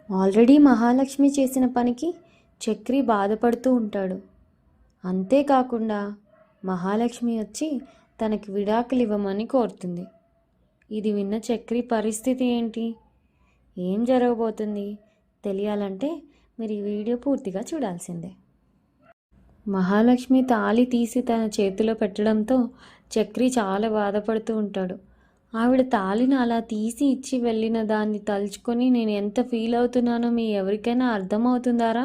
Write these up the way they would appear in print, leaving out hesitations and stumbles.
Already Mahalakshmi చేసిన పనికి చక్రి బాధపడుతూ ఉంటాడు. అంతేకాకుండా మహాలక్ష్మి వచ్చి తనకి విడాకులు ఇవ్వమని కోరుతుంది. ఇది విన్న చక్రి పరిస్థితి ఏంటి, ఏం జరగబోతుంది తెలియాలంటే మీరు ఈ వీడియో పూర్తిగా చూడాల్సిందే. మహాలక్ష్మి తాళి తీసి తన చేతిలో పెట్టడంతో చక్రి చాలా బాధపడుతూ ఉంటాడు. ఆవిడ తాళిని అలా తీసి ఇచ్చి వెళ్ళిన దాన్ని తలుచుకొని నేను ఎంత ఫీల్ అవుతున్నానో మీ ఎవరికైనా అర్థమవుతుందారా?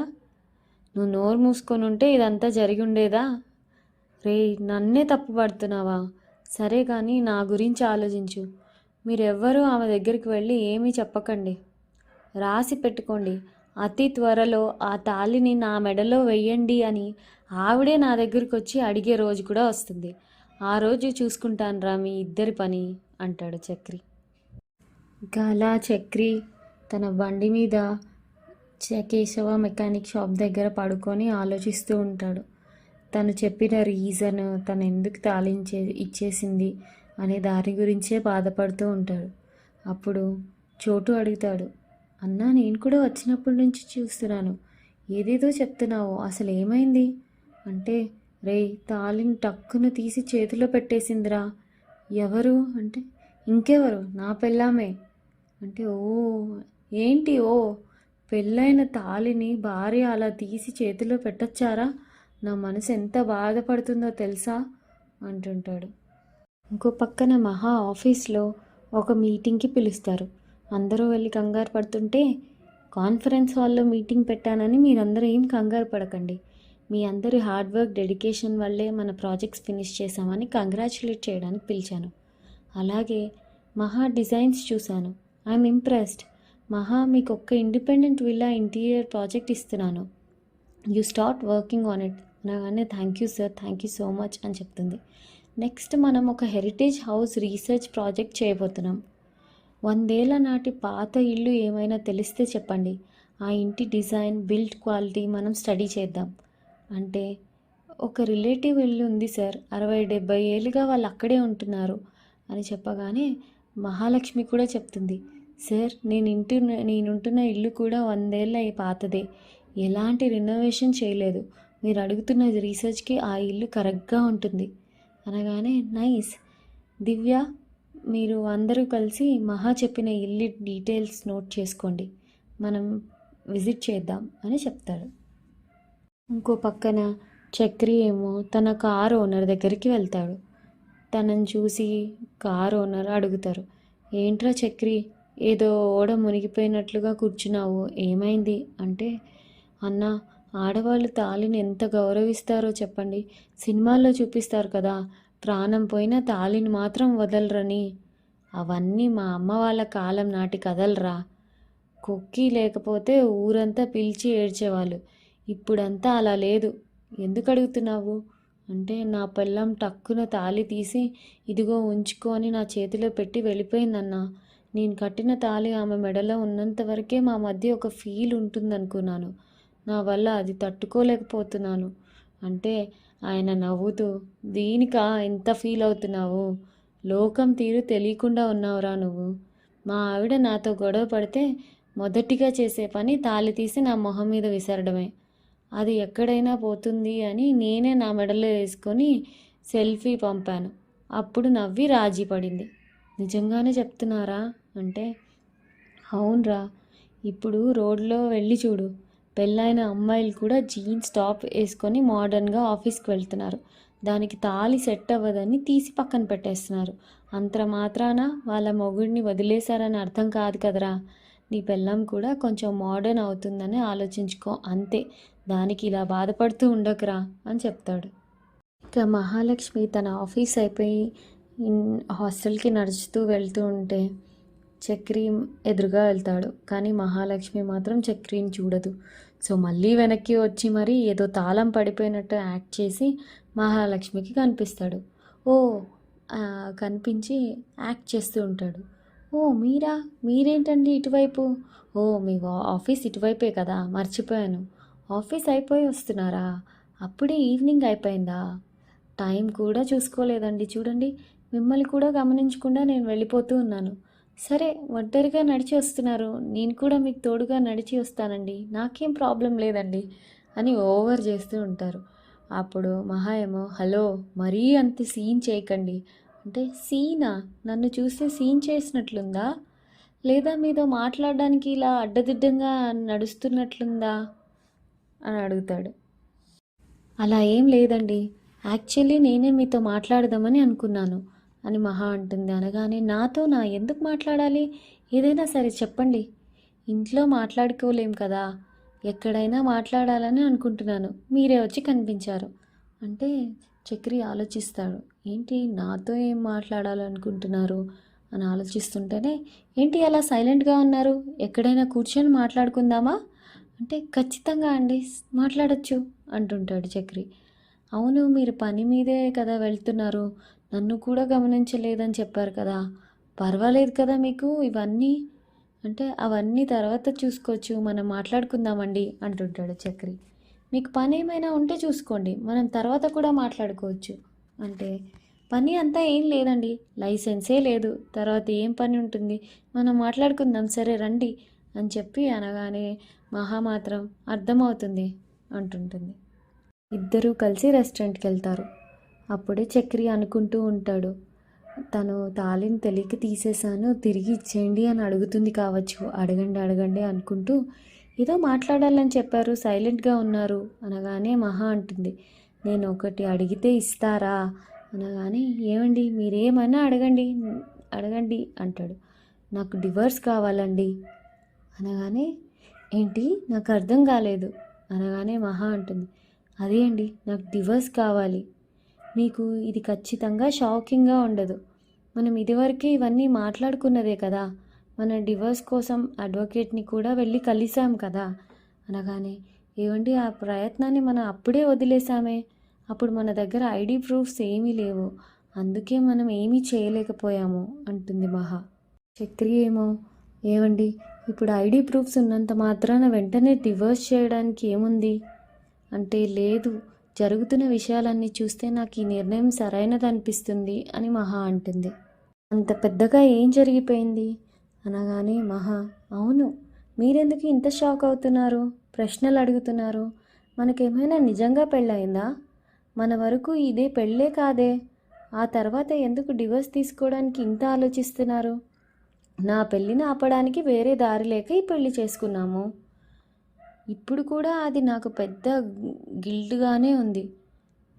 నువ్వు నోరు మూసుకొని ఉంటే ఇదంతా జరిగి ఉండేదా? రే, నన్నే తప్పు పడుతున్నావా? సరే కానీ నా గురించి ఆలోచించు. మీరెవ్వరూ ఆమె దగ్గరికి వెళ్ళి ఏమీ చెప్పకండి. రాసి పెట్టుకోండి, అతి త్వరలో ఆ తాళిని నా మెడలో వెయ్యండి అని ఆవిడే నా దగ్గరికి వచ్చి అడిగే రోజు కూడా వస్తుంది. ఆ రోజు చూసుకుంటానురా మీ ఇద్దరి పని అంటాడు చక్రి. ఇంకా అలా చక్రి తన బండి మీద కేశవ మెకానిక్ షాప్ దగ్గర పడుకొని ఆలోచిస్తూ ఉంటాడు. తను చెప్పిన రీజన్, తను ఎందుకు ఇచ్చేసింది అనే దాని గురించే బాధపడుతూ ఉంటాడు. అప్పుడు చోటు అడుగుతాడు, అన్నా నేను కూడా వచ్చినప్పటి నుంచి చూస్తున్నాను, ఏదేదో చెప్తున్నావు, అసలు ఏమైంది అంటే, రే తాళిని టక్కున తీసి చేతిలో పెట్టేసిందిరా. ఎవరు అంటే, ఇంకెవరు, నా పెళ్ళామే అంటే, ఓ ఏంటి, ఓ పెళ్ళైన తాళిని భార్య అలా తీసి చేతిలో పెట్టచ్చారా? నా మనసు ఎంత బాధపడుతుందో తెలుసా అంటుంటాడు. ఇంకో పక్కన మహా ఆఫీస్లో ఒక మీటింగ్కి పిలుస్తారు. అందరూ వెళ్ళి కంగారు పడుతుంటే, కాన్ఫరెన్స్ హాల్లో మీటింగ్ పెట్టానని మీరందరూ ఏం కంగారు పడకండి, మీ అందరి హార్డ్ వర్క్ డెడికేషన్ వల్లే మన ప్రాజెక్ట్స్ ఫినిష్ చేశామని కంగ్రాచులేట్ చేయడానికి పిలిచాను. అలాగే మహా డిజైన్స్ చూశాను, ఐఎమ్ ఇంప్రెస్డ్. మహా మీకు ఒక్క ఇండిపెండెంట్ విల్లా ఇంటీరియర్ ప్రాజెక్ట్ ఇస్తున్నాను, you start working on it అనగానే thank you sir, thank you so much అని చెప్తుంది. నెక్స్ట్ మనం ఒక హెరిటేజ్ హౌస్ రీసెర్చ్ ప్రాజెక్ట్ చేయబోతున్నాం. 100 ఏళ్ల నాటి పాత ఇల్లు ఏమైనా తెలిస్తే చెప్పండి, ఆ ఇంటి డిజైన్, బిల్డ్ క్వాలిటీ మనం స్టడీ చేద్దాం అంటే, ఒక రిలేటివ్ ఇల్లు ఉంది సార్, 60-70 ఏళ్ళుగా వాళ్ళు అక్కడే ఉంటున్నారు అని చెప్పగానే మహాలక్ష్మి కూడా చెప్తుంది, సార్ నేనుంటున్న ఇల్లు కూడా 100 ఏళ్ళ పాతదే, ఎలాంటి రినోవేషన్ చేయలేదు, మీరు అడుగుతున్న రీసెర్చ్కి ఆ ఇల్లు కరెక్ట్గా ఉంటుంది అనగానే, నైస్ దివ్య, మీరు అందరూ కలిసి మహా చెప్పిన ఇల్లు డీటెయిల్స్ నోట్ చేసుకోండి, మనం విజిట్ చేద్దాం అని చెప్తాడు. ఇంకో పక్కన చక్రి ఏమో తన కార్ ఓనర్ దగ్గరికి వెళ్తాడు. తనని చూసి కార్ ఓనర్ అడుగుతారు, ఏంట్రా చక్రి, ఏదో ఓడ మునిగిపోయినట్లుగా కూర్చున్నావు, ఏమైంది అంటే, అన్న ఆడవాళ్ళు తాళిని ఎంత గౌరవిస్తారో చెప్పండి, సినిమాల్లో చూపిస్తారు కదా, ప్రాణం పోయినా తాళిని మాత్రం వదలరని, అవన్నీ మా అమ్మ వాళ్ళ కాలం నాటి కథలరా, కుక్కీ లేకపోతే ఊరంతా పిలిచి ఏడ్చేవాళ్ళు, ఇప్పుడంతా అలా లేదు, ఎందుకు అడుగుతున్నావు అంటే, నా పెళ్ళం టక్కున తాళి తీసి ఇదిగో ఉంచుకో అని నా చేతిలో పెట్టి వెళ్ళిపోయిందన్నా, నేను కట్టిన తాళి ఆమె మెడలో ఉన్నంత వరకే మా మధ్య ఒక ఫీల్ ఉంటుందనుకున్నాను, నా వల్ల అది తట్టుకోలేకపోతున్నాను అంటే, ఆయన నవ్వుతూ, దీనికా ఎంత ఫీల్ అవుతున్నావు, లోకం తీరు తెలియకుండా ఉన్నావురా నువ్వు, మా ఆవిడ నాతో గొడవ పడితే మొదటిగా చేసే పని తాళి తీసి నా మొహం మీద విసరడమే, అది ఎక్కడైనా పోతుంది అని నేనే నా మెడలో వేసుకొని సెల్ఫీ పంపాను, అప్పుడు నవ్వి రాజీ పడింది, నిజంగానే చెప్తున్నారా అంటే, అవునరా, ఇప్పుడు రోడ్లో వెళ్ళి చూడు, పెళ్ళైన అమ్మాయిలు కూడా జీన్స్ టాప్ వేసుకొని మోడర్న్గా ఆఫీస్కి వెళ్తున్నారు, దానికి తాళి సెట్ అవ్వదని తీసి పక్కన పెట్టేస్తున్నారు, అంత మాత్రాన వాళ్ళ మొగుడిని వదిలేశారని అర్థం కాదు కదరా, నీ పెళ్ళం కూడా కొంచెం మోడర్న్ అవుతుందని ఆలోచించుకో అంతే, దానికి ఇలా బాధపడుతూ ఉండకురా అని చెప్తాడు. ఇక మహాలక్ష్మి తన ఆఫీస్ అయిపోయి హాస్టల్కి నడుచుతూ వెళ్తూ ఉంటే చక్రి ఎదురుగా వెళ్తాడు, కానీ మహాలక్ష్మి మాత్రం చక్రిని చూడదు. సో మళ్ళీ వెనక్కి వచ్చి మరి ఏదో తాళం పడిపోయినట్టు యాక్ట్ చేసి మహాలక్ష్మికి కనిపిస్తాడు. ఓ కనిపించి యాక్ట్ చేస్తూ ఉంటాడు. ఓ మీరేంటండి ఇటువైపు, ఓ మీ ఆఫీస్ ఇటువైపే కదా, మర్చిపోయాను, ఆఫీస్ అయిపోయి వస్తున్నారా, అప్పుడే ఈవినింగ్ అయిపోయిందా, టైం కూడా చూసుకోలేదండి, చూడండి మిమ్మల్ని కూడా గమనించకుండా నేను వెళ్ళిపోతూ ఉన్నాను, సరే ఒంటరిగా నడిచి వస్తున్నారు, నేను కూడా మీకు తోడుగా నడిచి వస్తానండి, నాకేం ప్రాబ్లం లేదండి అని ఓవర్ చేస్తూ ఉంటారు. అప్పుడు మహా ఏమో, హలో మరీ అంత సీన్ చేయకండి అంటే, సీనా? నన్ను చూస్తే సీన్ చేసినట్లుందా, లేదా మీతో మాట్లాడడానికి ఇలా అడ్డదిడ్డంగా నడుస్తున్నట్లుందా అని అడుగుతాడు. అలా ఏం లేదండి, యాక్చువల్లీ నేనే మీతో మాట్లాడదామని అనుకున్నాను అని మహా అంటుంది. అనగానే, నాతో ఎందుకు మాట్లాడాలి, ఏదైనా సరే చెప్పండి, ఇంట్లో మాట్లాడుకోలేం కదా, ఎక్కడైనా మాట్లాడాలని అనుకుంటున్నాను, మీరే వచ్చి కనిపించారు అంటే చక్రి ఆలోచిస్తాడు. ఏంటి నాతో ఏం మాట్లాడాలనుకుంటున్నారు అని ఆలోచిస్తుంటేనే, ఏంటి అలా సైలెంట్గా ఉన్నారు, ఎక్కడైనా కూర్చొని మాట్లాడుకుందామా అంటే, ఖచ్చితంగా అండి మాట్లాడచ్చు అంటుంటాడు చక్రి. అవును, మీరు పని మీదే కదా వెళ్తున్నారు, నన్ను కూడా గమనించలేదని చెప్పారు కదా, పర్వాలేదు కదా మీకు ఇవన్నీ అంటే, అవన్నీ తర్వాత చూసుకోవచ్చు, మనం మాట్లాడుకుందామండి అంటుంటాడు చక్రి. మీకు పని ఏమైనా ఉంటే చూసుకోండి, మనం తర్వాత కూడా మాట్లాడుకోవచ్చు అంటే, పని అంతా ఏం లేదండి, లైసెన్సే లేదు, తర్వాత ఏం పని ఉంటుంది, మనం మాట్లాడుకుందాం, సరే రండి అని చెప్పి అనగానే మహా మాత్రం అర్థమవుతుంది అంటుంటుంది. ఇద్దరూ కలిసి రెస్టారెంట్కి వెళ్తారు. అప్పుడే చక్రి అనుకుంటూ ఉంటాడు, తను తాళిని తెలియక తీసేశాను, తిరిగి ఇచ్చేయండి అని అడుగుతుంది కావచ్చు, అడగండి అడగండి అనుకుంటూ, ఏదో మాట్లాడాలని చెప్పారు, సైలెంట్గా ఉన్నారు అనగానే మహా అంటుంది, నేను ఒకటి అడిగితే ఇస్తారా అనగానే, ఏమండి మీరేమన్నా అడగండి అడగండి అంటాడు. నాకు డివోర్స్ కావాలండి అనగానే, ఏంటి నాకు అర్థం కాలేదు అనగానే మహా అంటుంది, అదే అండి నాకు డివోర్స్ కావాలి, మీకు ఇది ఖచ్చితంగా షాకింగ్గా ఉండదు, మనం ఇదివరకే ఇవన్నీ మాట్లాడుకున్నదే కదా, మన డివోర్స్ కోసం అడ్వకేట్ని కూడా వెళ్ళి కలిసాం కదా అనగానే, ఏమండి ఆ ప్రయత్నాన్ని మనం అప్పుడే వదిలేసామే, అప్పుడు మన దగ్గర ఐడి ప్రూఫ్స్ ఏమీ లేవు, అందుకే మనం ఏమీ చేయలేకపోయాము అంటుంది మహా. చక్రి ఏమో, ఏమండి ఇప్పుడు ఐడి ప్రూఫ్స్ ఉన్నంత మాత్రాన వెంటనే డివోర్స్ చేయడానికి ఏముంది అంటే, లేదు జరుగుతున్న విషయాలన్నీ చూస్తే నాకు ఈ నిర్ణయం సరైనదనిపిస్తుంది అని మహా అంటుంది. అంత పెద్దగా ఏం జరిగిపోయింది అనగానే మహా, అవును మీరెందుకు ఇంత షాక్ అవుతున్నారు, ప్రశ్నలు అడుగుతున్నారు, మనకేమైనా నిజంగా పెళ్ళయిందా, మన వరకు ఇదే పెళ్ళే కాదే, ఆ తర్వాత ఎందుకు డివోర్స్ తీసుకోవడానికి ఇంత ఆలోచిస్తున్నారు, నా పెళ్ళిని ఆపడానికి వేరే దారి లేక ఈ పెళ్ళి చేసుకున్నాము, ఇప్పుడు కూడా అది నాకు పెద్ద గిల్ట్గానే ఉంది,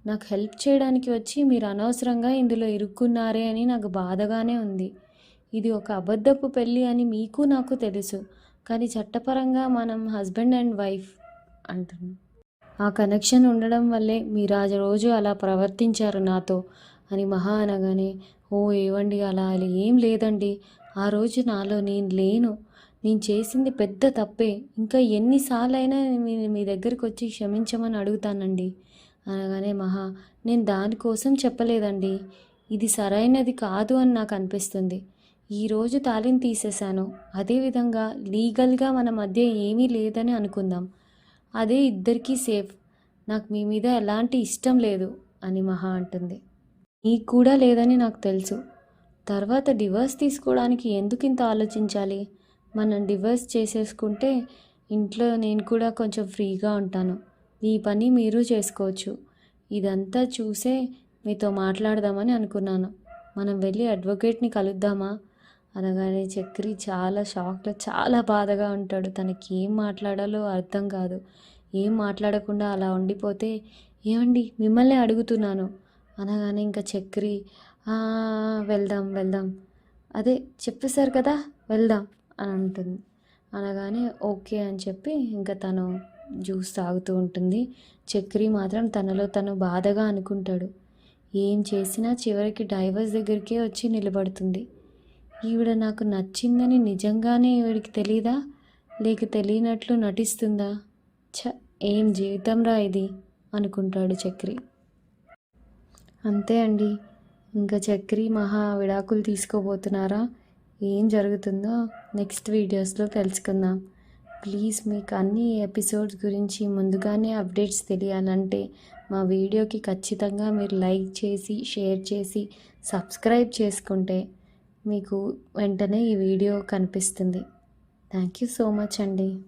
నాకు హెల్ప్ చేయడానికి వచ్చి మీరు అనవసరంగా ఇందులో ఇరుక్కున్నారే అని నాకు బాధగానే ఉంది, ఇది ఒక అబద్ధపు పెళ్ళి అని మీకు నాకు తెలుసు, కానీ చట్టపరంగా మనం హస్బెండ్ అండ్ వైఫ్ అంటుంది. ఆ కనెక్షన్ ఉండడం వల్లే మీరు ఆ రోజు అలా ప్రవర్తించారు నాతో అని మహా అనగానే, ఓ ఏవండి అలా అలా ఏం లేదండి, ఆ రోజు నాలో నేను లేను, నేను చేసింది పెద్ద తప్పే, ఇంకా ఎన్నిసార్లైనా మీ దగ్గరికి వచ్చి క్షమించమని అడుగుతానండి అనగానే మహా, నేను దానికోసం చెప్పలేదండి, ఇది సరైనది కాదు అని నాకు అనిపిస్తుంది, ఈరోజు తాళిని తీసేశాను, అదేవిధంగా లీగల్గా మన మధ్య ఏమీ లేదని అనుకుందాం, అదే ఇద్దరికీ సేఫ్, నాకు మీ మీద ఎలాంటి ఇష్టం లేదు అని మహా అంటుంది. నీకు కూడా లేదని నాకు తెలుసు, తర్వాత డివోర్స్ తీసుకోవడానికి ఎందుకు ఇంత ఆలోచించాలి, మనం డివోర్స్ చేసేసుకుంటే ఇంట్లో నేను కూడా కొంచెం ఫ్రీగా ఉంటాను, మీ పని మీరు చేసుకోవచ్చు, ఇదంతా చూసే మీతో మాట్లాడదామని అనుకున్నాను, మనం వెళ్ళి అడ్వకేట్ని కలుద్దామా అనగానే చక్రి చాలా షాక్లో చాలా బాధగా ఉంటాడు, తనకి ఏం మాట్లాడాలో అర్థం కాదు, ఏం మాట్లాడకుండా అలా ఉండిపోతే, ఏమండి మిమ్మల్ని అడుగుతున్నాను అనగానే ఇంకా చక్రి, వెళ్దాం వెళ్దాం, అదే చెప్పేశారు కదా వెళ్దాం అని అంటుంది. అనగానే ఓకే అని చెప్పి ఇంకా తను జ్యూస్ తాగుతూ ఉంటుంది. చక్రి మాత్రం తనలో తను బాధగా అనుకుంటాడు, ఏం చేసినా చివరికి డైవర్స్ దగ్గరికే వచ్చి నిలబడుతుంది, ఈవిడ నాకు నచ్చిందని నిజంగానే ఈవిడికి తెలీదా, లేక తెలియనట్లు నటిస్తుందా, ఏం జీవితం రా ఇది అనుకుంటాడు చక్రి. అంతే అండి, ఇంకా చక్రి మహా విడాకులు తీసుకోబోతున్నారా, ఏం జరుగుతుందో నెక్స్ట్ వీడియోస్లో తెలుసుకుందాం. ప్లీజ్ మీకు అన్ని ఎపిసోడ్స్ గురించి ముందుగానే అప్డేట్స్ తెలియాలంటే మా వీడియోకి ఖచ్చితంగా మీరు లైక్ చేసి షేర్ చేసి సబ్స్క్రైబ్ చేసుకుంటే మీకు వెంటనే ఈ వీడియో కనిపిస్తుంది. థ్యాంక్ యూ సో మచ్ అండి.